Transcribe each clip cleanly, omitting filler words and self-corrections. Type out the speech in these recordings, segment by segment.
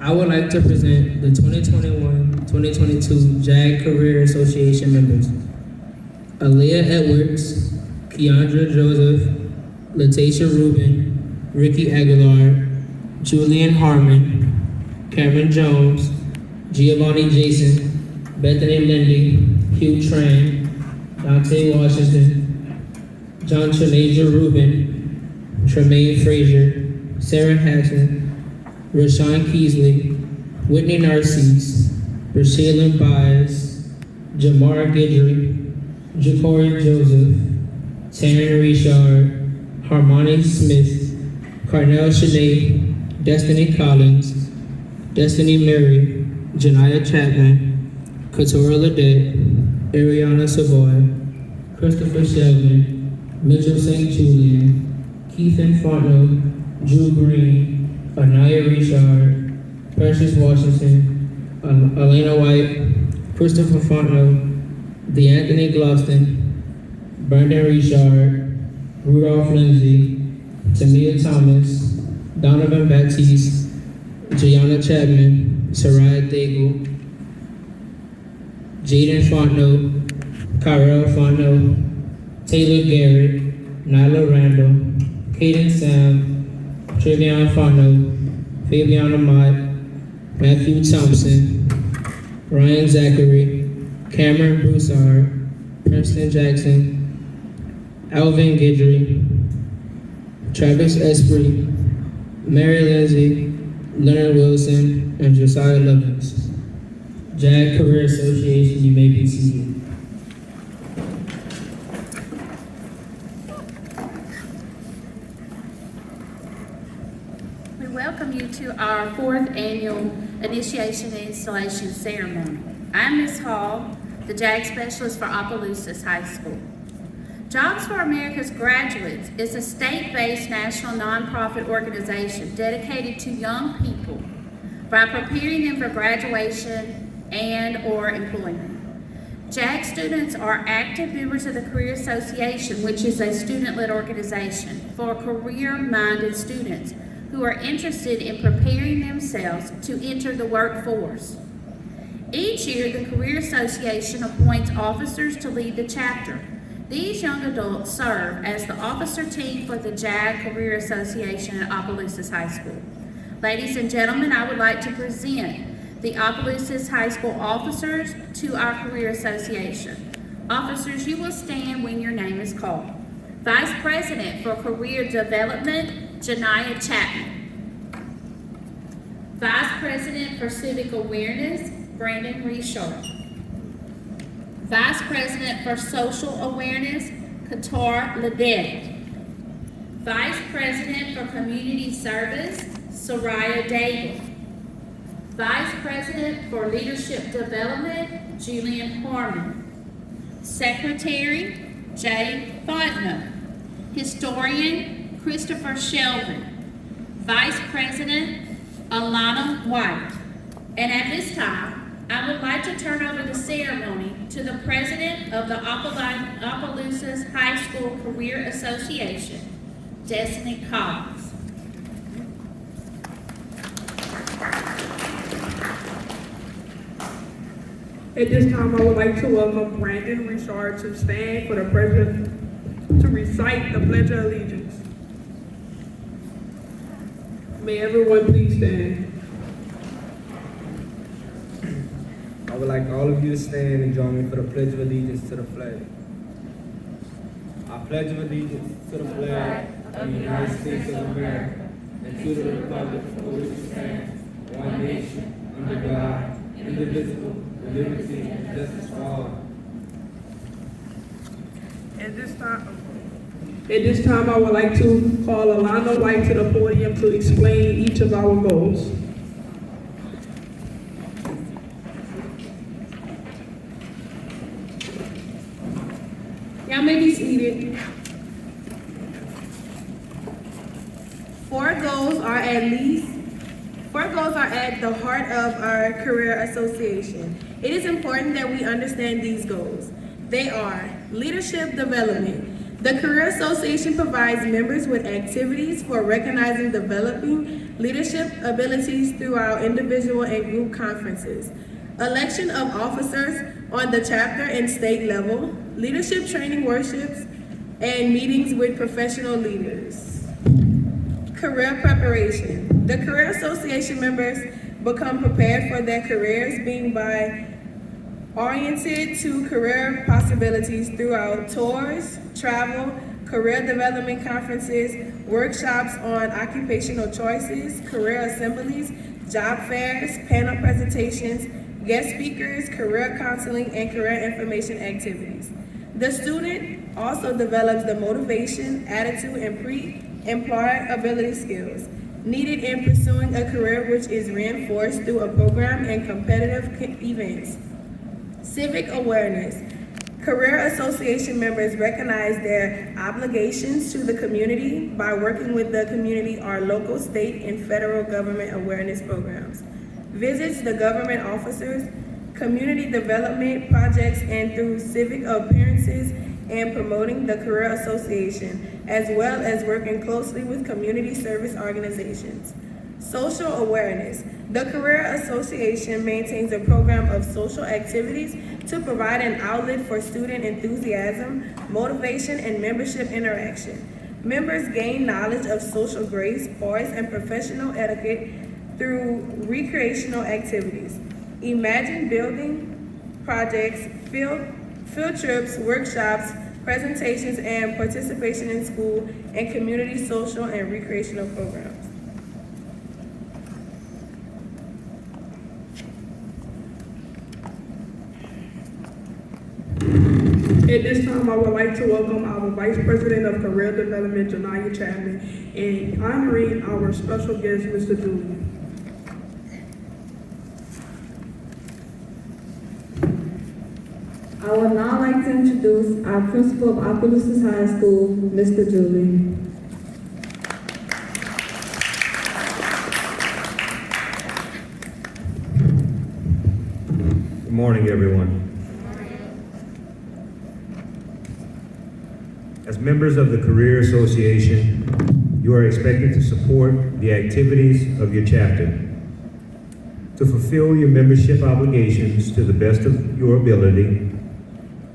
I would like to present the 2021-2022 JAG Career Association members. Aaliyah Edwards, Keandra Joseph, Latacia Rubin, Ricky Aguilar, Julian Harmon, Cameron Jones, Giovanni Jason, Bethany Lindy, Hugh Tran, Dante Washington, John Trinasia Rubin, Tremaine Frazier, Sarah Hassan, Rashawn Keesley, Whitney Narcisse, Rashaylin Baez, Jamar Guidry, Ja'Cory Joseph, Taryn Richard, Harmony Smith, Carnell Shanae, Destiny Collins, Destiny Murray, Janiyah Chapman, Katora Ledette, Ariana Savoy, Christopher Sheldon, Mitchell St. Julian, Keithan Fontenot, Drew Green, Anaya Richard, Precious Washington, Elena White, Christopher Fontenot, DeAnthony Gloston, Brandon Richard, Rudolph Lindsay, Tamia Thomas, Donovan Baptiste, Gianna Chapman, Soraya Daigle, Jaden Fontenot, Kyrell Fontenot, Taylor Garrett, Nyla Randall, Caden Sam, Trevion Fontenot, Fabian Amat, Matthew Thompson, Ryan Zachary, Cameron Broussard, Preston Jackson, Alvin Guidry, Travis Esprit, Mary Lindsay, Leonard Wilson, and Josiah Lovins. JAG Career Association, you may be seated. We welcome you to our 4th annual Initiation and Installation Ceremony. I'm Ms. Hall, the JAG Specialist for Opelousas High School. Jobs for America's Graduates is a state-based national nonprofit organization dedicated to young people by preparing them for graduation and/or employment. JAG students are active members of the Career Association, which is a student-led organization for career-minded students who are interested in preparing themselves to enter the workforce. Each year, the Career Association appoints officers to lead the chapter. These young adults serve as the officer team for the JAG Career Association at Opelousas High School. Ladies and gentlemen, I would like to present the Opelousas High School officers to our Career Association. Officers, you will stand when your name is called. Vice President for Career Development, Janiyah Chapman. Vice President for Civic Awareness, Brandon Richard. Vice President for Social Awareness, Katora Ledette. Vice President for Community Service, Soraya Daigle. Vice President for Leadership Development, Julian Harmon. Secretary, Jay Fontenot. Historian, Christopher Sheldon. Vice President, Alana White. And at this time, I would like to turn over the ceremony to the President of the Opelousas High School Career Association, Destiny Collins. At this time, I would like to welcome Brandon Richard to stand for the President to recite the Pledge of Allegiance. May everyone please stand. I would like all of you to stand and join me for the Pledge of Allegiance to the flag. I pledge of allegiance to the flag of the United States of America and to the republic for which it stands, one nation, under God, indivisible, with liberty and justice for all. At this time, I would like to call Alana White to the podium to explain each of our goals. Y'all may be seated. Four goals are at the heart of our career association. It is important that we understand these goals. They are leadership development. The Career Association provides members with activities for recognizing developing leadership abilities through our individual and group conferences, election of officers on the chapter and state level, leadership training workshops, and meetings with professional leaders. Career preparation. The Career Association members become prepared for their careers being oriented to career possibilities throughout tours, travel, career development conferences, workshops on occupational choices, career assemblies, job fairs, panel presentations, guest speakers, career counseling, and career information activities. The student also develops the motivation, attitude, and pre-employability skills needed in pursuing a career, which is reinforced through a program and competitive events. Civic awareness. Career Association members recognize their obligations to the community by working with the community or local, state, and federal government awareness programs. Visits the government officers, community development projects, and through civic appearances and promoting the Career Association, as well as working closely with community service organizations. Social awareness. The Career Association maintains a program of social activities to provide an outlet for student enthusiasm, motivation, and membership interaction. Members gain knowledge of social grace, poise, and professional etiquette through recreational activities. Imagine building projects, field trips, workshops, presentations, and participation in school and community social and recreational programs. At this time, I would like to welcome our Vice President of Career Development, Janaya Chapman, and honoring our special guest, Mr. Dooley. I would now like to introduce our principal of Opelousas High School, Mr. Dooley. Good morning, everyone. As members of the Career Association, you are expected to support the activities of your chapter, to fulfill your membership obligations to the best of your ability,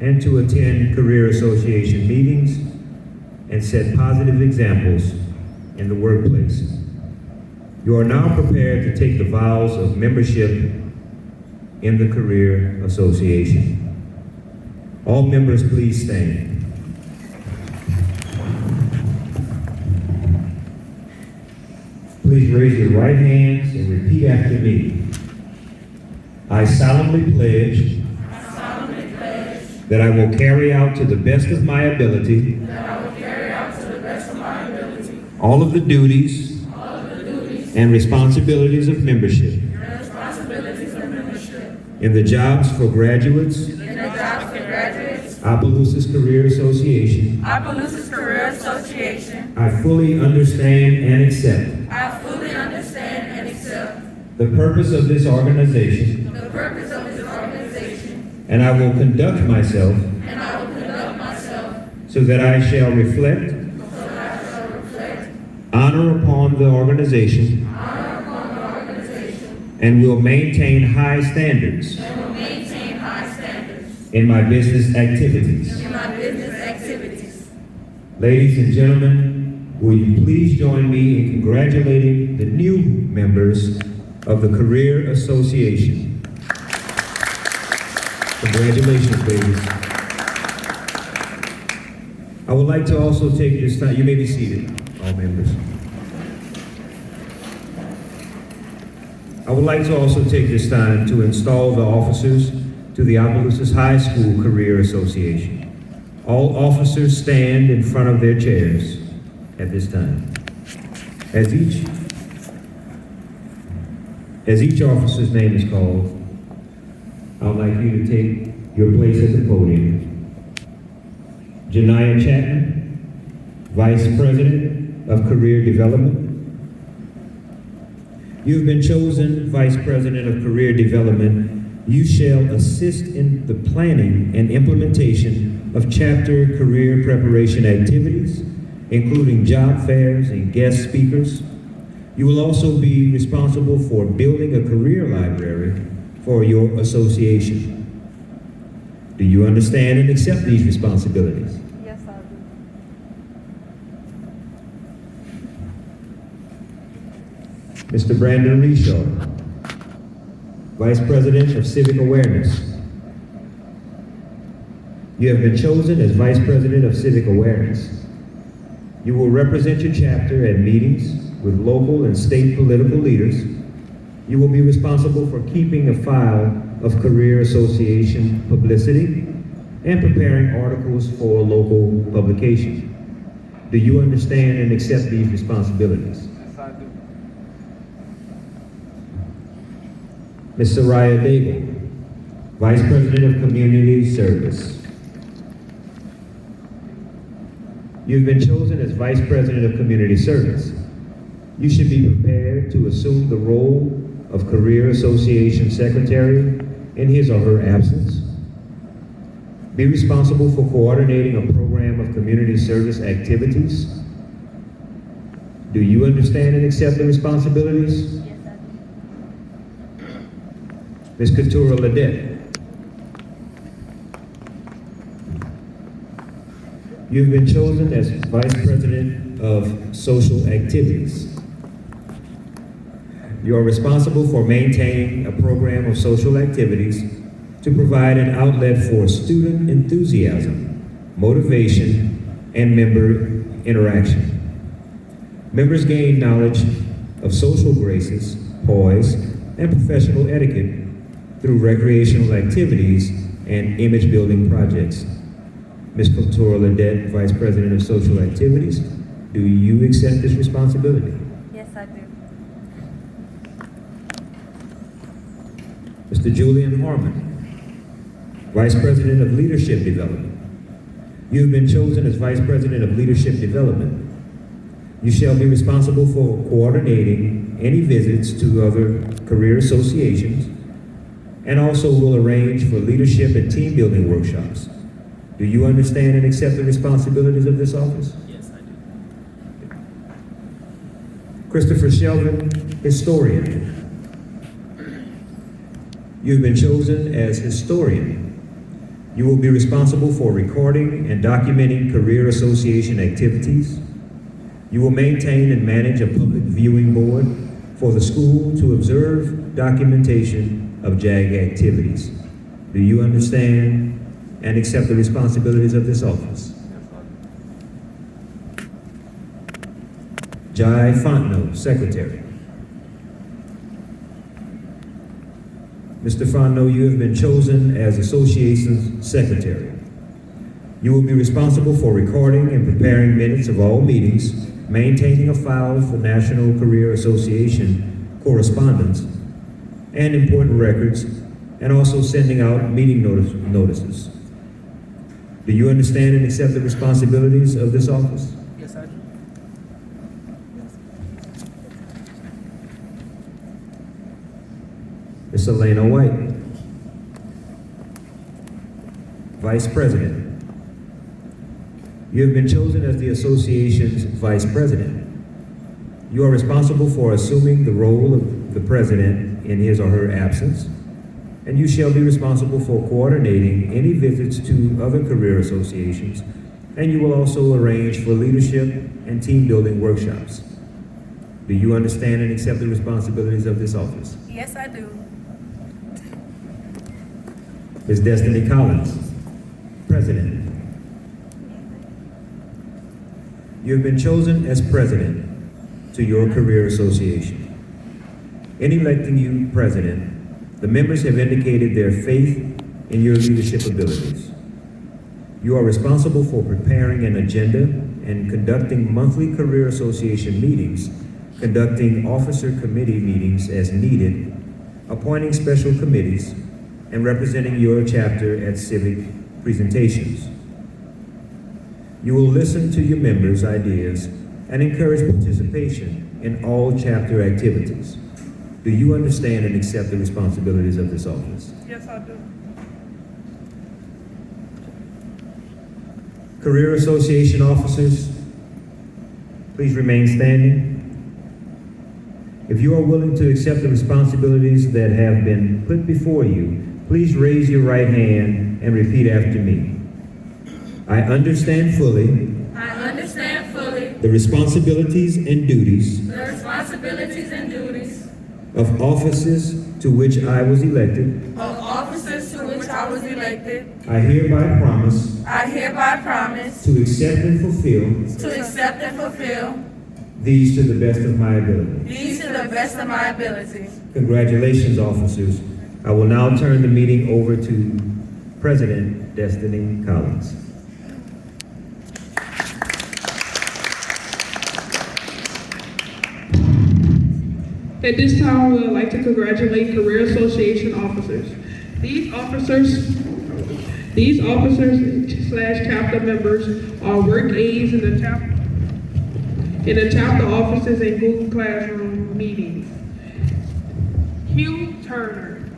and to attend Career Association meetings and set positive examples in the workplace. You are now prepared to take the vows of membership in the Career Association. All members, please stand. Please raise your right hands and repeat after me. I solemnly pledge that I will carry out to the best of my ability all of the duties and responsibilities of membership in the jobs for graduates, Opelousas Career Association. I fully understand and accept the purpose of this organization, and I will conduct myself so that I shall reflect honor upon the organization and will maintain high standards in my business activities. Ladies and gentlemen, will you please join me in congratulating the new members of the Career Association. Congratulations, ladies. I would like to also take this time, you may be seated, all members. I would like to also take this time to install the officers to the Opelousas High School Career Association. All officers stand in front of their chairs at this time. As each officer's name is called, I would like you to take your place at the podium. Janaya Chapman, Vice President of Career Development. You've been chosen Vice President of Career Development. You shall assist in the planning and implementation of chapter career preparation activities, including job fairs and guest speakers. You will also be responsible for building a career library for your association. Do you understand and accept these responsibilities? Yes, I do. Mr. Brandon Reshaw, Vice President of Civic Awareness. You have been chosen as Vice President of Civic Awareness. You will represent your chapter at meetings with local and state political leaders. You will be responsible for keeping a file of career association publicity and preparing articles for local publication. Do you understand and accept these responsibilities? Yes, I do. Ms. Soraya Daigle, Vice President of Community Service. You've been chosen as Vice President of Community Service. You should be prepared to assume the role of Career Association Secretary in his or her absence. Be responsible for coordinating a program of community service activities. Do you understand and accept the responsibilities? Yes, I do. Ms. Couture Ledette. You've been chosen as Vice President of Social Activities. You are responsible for maintaining a program of social activities to provide an outlet for student enthusiasm, motivation, and member interaction. Members gain knowledge of social graces, poise, and professional etiquette through recreational activities and image-building projects. Ms. Couture Ledette, Vice President of Social Activities, do you accept this responsibility? Yes, I do. Mr. Julian Harmon, Vice President of Leadership Development. You've been chosen as Vice President of Leadership Development. You shall be responsible for coordinating any visits to other career associations and also will arrange for leadership and team building workshops. Do you understand and accept the responsibilities of this office? Yes, I do. Christopher Shelvin, Historian. You've been chosen as Historian. You will be responsible for recording and documenting career association activities. You will maintain and manage a public viewing board for the school to observe documentation of JAG activities. Do you understand and accept the responsibilities of this office? Jai Fontenot, Secretary. Mr. Fontenot, you have been chosen as Association's Secretary. You will be responsible for recording and preparing minutes of all meetings, maintaining a file for National Career Association correspondence and important records, and also sending out meeting notices. Do you understand and accept the responsibilities of this office? Yes, I do. Ms. Elena White, Vice President. You have been chosen as the association's Vice President. You are responsible for assuming the role of the President in his or her absence, and you shall be responsible for coordinating any visits to other career associations, and you will also arrange for leadership and team building workshops. Do you understand and accept the responsibilities of this office? Yes, I do. Ms. Destiny Collins, President. You have been chosen as President to your career association. In electing you President, the members have indicated their faith in your leadership abilities. You are responsible for preparing an agenda and conducting monthly career association meetings, conducting officer committee meetings as needed, appointing special committees, and representing your chapter at civic presentations. You will listen to your members' ideas and encourage participation in all chapter activities. Do you understand and accept the responsibilities of this office? Yes, I do. Career Association officers, please remain standing. If you are willing to accept the responsibilities that have been put before you, please raise your right hand and repeat after me. I understand fully the responsibilities and duties of offices to which I was elected. I hereby promise to accept and fulfill these to the best of my ability. Congratulations, officers. I will now turn the meeting over to President Destiny Collins. At this time, I would like to congratulate Career Association officers. These officers / chapter members are work aides in the chapter offices and Google Classroom meetings. Hugh Turner,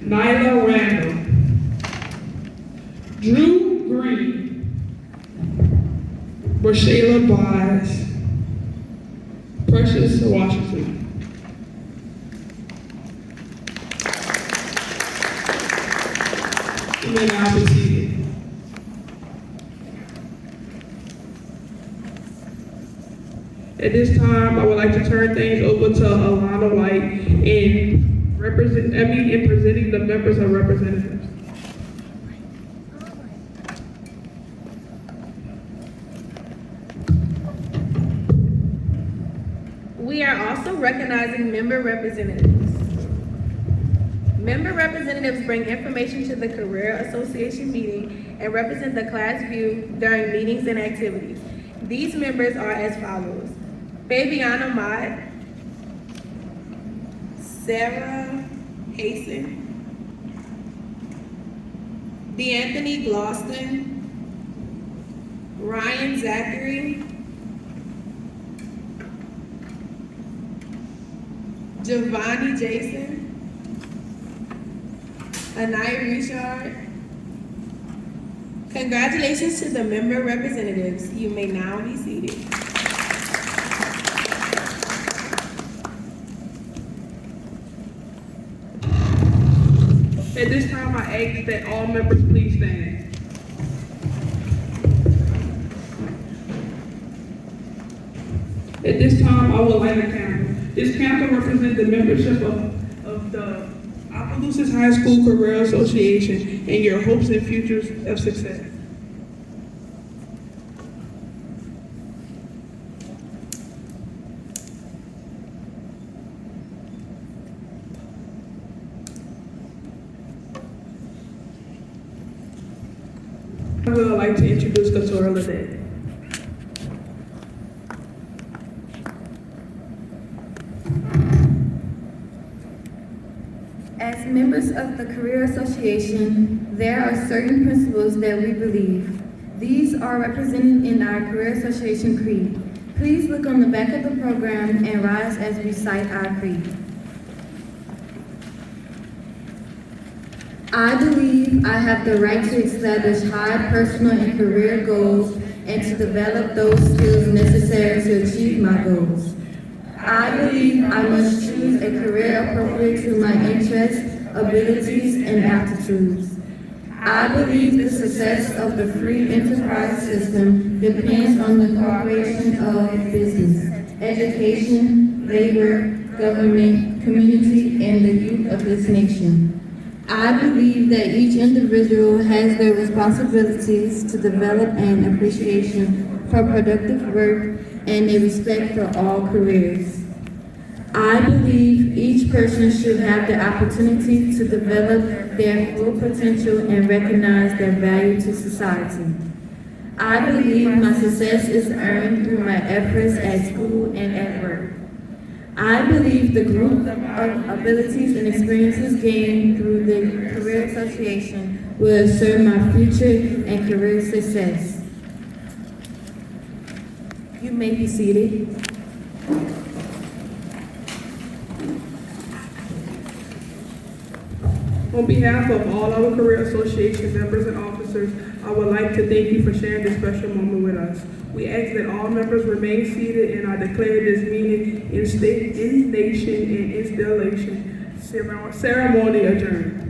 Nyla Randall, Drew Green, Rashayla Bias, Precious Washington. You may now be seated. At this time, I would like to turn things over to Alana White in presenting the members of representatives. We are also recognizing member representatives. Member representatives bring information to the Career Association meeting and represent the class view during meetings and activities. These members are as follows: Fabiana Mott, Sarah Hasten, DeAnthony Gloston, Ryan Zachary, Giovanni Jason, Anaya Richard. Congratulations to the member representatives. You may now be seated. At this time, I ask that all members please stand. At this time, I would like a candle. This candle represents the membership of the Opelousas High School Career Association and your hopes and futures of success. I would like to introduce Katora Ledet. As members of the Career Association, there are certain principles that we believe. These are represented in our Career Association Creed. Please look on the back of the program and rise as we cite our creed. I believe I have the right to establish high personal and career goals and to develop those skills necessary to achieve my goals. I believe I must choose a career appropriate to my interests, abilities, and aptitudes. I believe the success of the free enterprise system depends on the cooperation of business, education, labor, government, community, and the youth of this nation. I believe that each individual has their responsibilities to develop an appreciation for productive work and a respect for all careers. I believe each person should have the opportunity to develop their full potential and recognize their value to society. I believe my success is earned through my efforts at school and at work. I believe the group of abilities and experiences gained through the Career Association will assure my future and career success. You may be seated. On behalf of all our Career Association members and officers, I would like to thank you for sharing this special moment with us. We ask that all members remain seated and I declare this meeting in nation and installation ceremony adjourned.